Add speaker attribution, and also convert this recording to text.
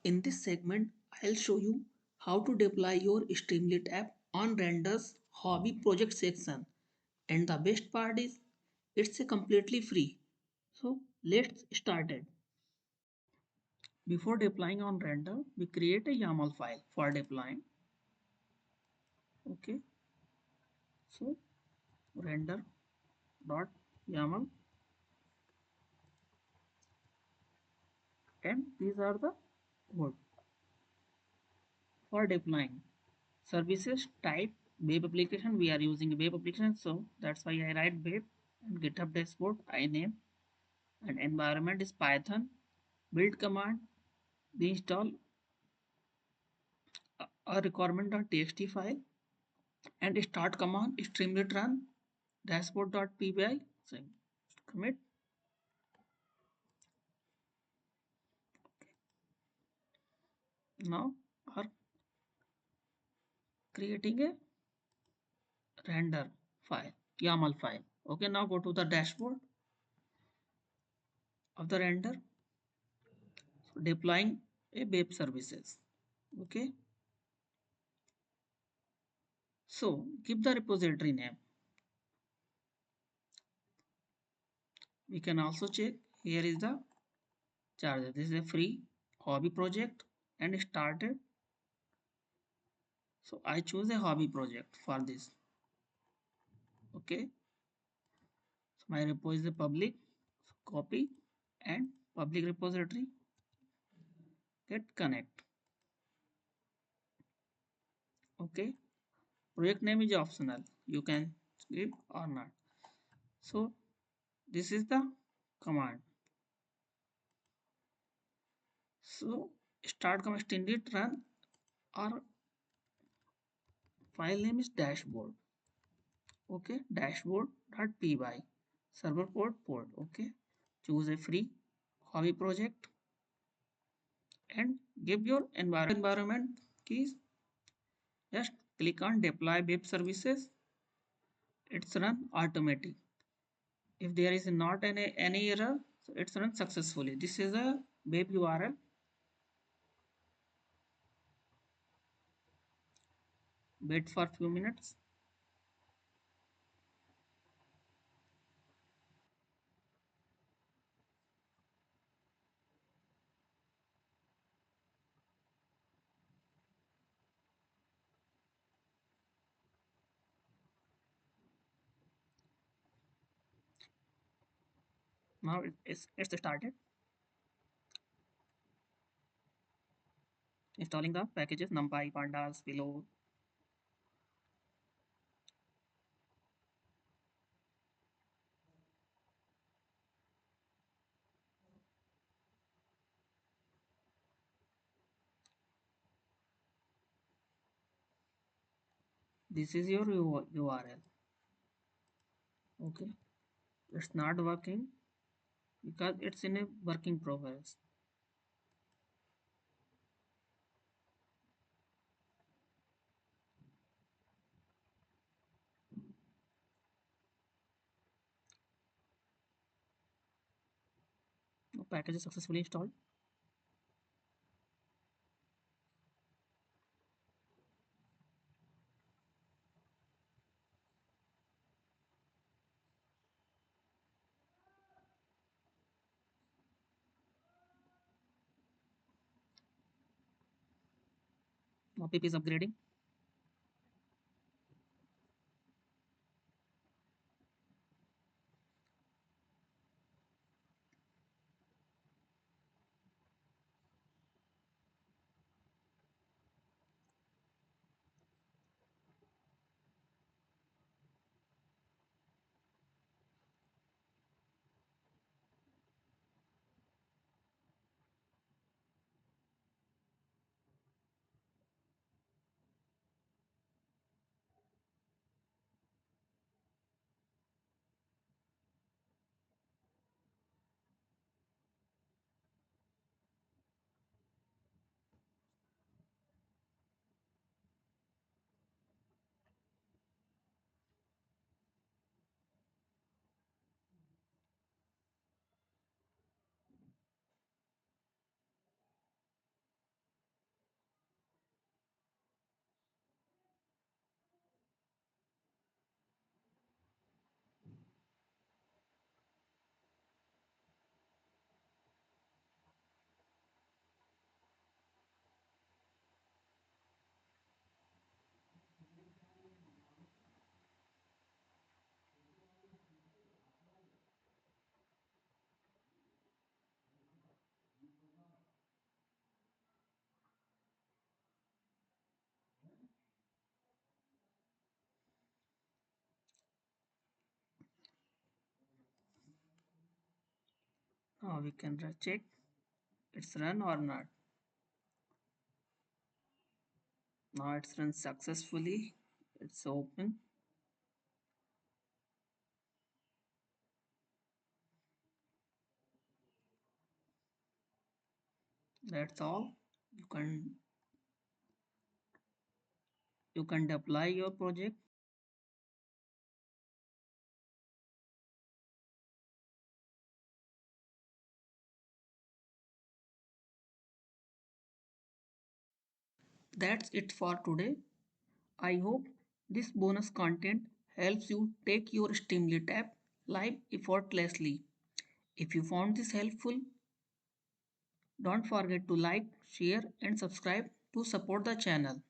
Speaker 1: In this segment, I'll show you how to deploy your Streamlit app on Render's hobby project section. And the best part is, it's a completely free. So let's start it. Before deploying on Render, we create a YAML file for deploying. Okay, so render.yaml, and these are the code for deploying. Services type web application, we are using web application, so that's why I write web. And GitHub dashboard I name, and environment is Python. Build command, we install a requirement.txt file, and start command streamlit run dashboard.py. So commit. Now are creating a render file, YAML file. Okay, now go to the dashboard of the render, so deploying a web services. Okay, so give the repository name. We can also check, here is the charger. This is a free hobby project and started. So I choose a hobby project for this. Okay, so my repo is a public, so copy and public repository, get connect. Okay, project name is optional, you can give or not. So this is the command. So start command extended run, or file name is dashboard. Okay, dashboard.py, server port. Okay, choose a free hobby project and give your environment keys. Just click on deploy web services, it's run automatic. If there is not any error, so it's run successfully. This is a web URL. Wait for few minutes. Now it's started installing the packages numpy, pandas, below. This is your URL. Okay, it's not working because it's in a working progress. The package is successfully installed. Now PP is upgrading. Now we can check it's run or not. Now it's run successfully. It's open. That's all. You can you can deploy your project. That's it for today. I hope this bonus content helps you take your Streamlit app live effortlessly. If you found this helpful, don't forget to like, share, and subscribe to support the channel.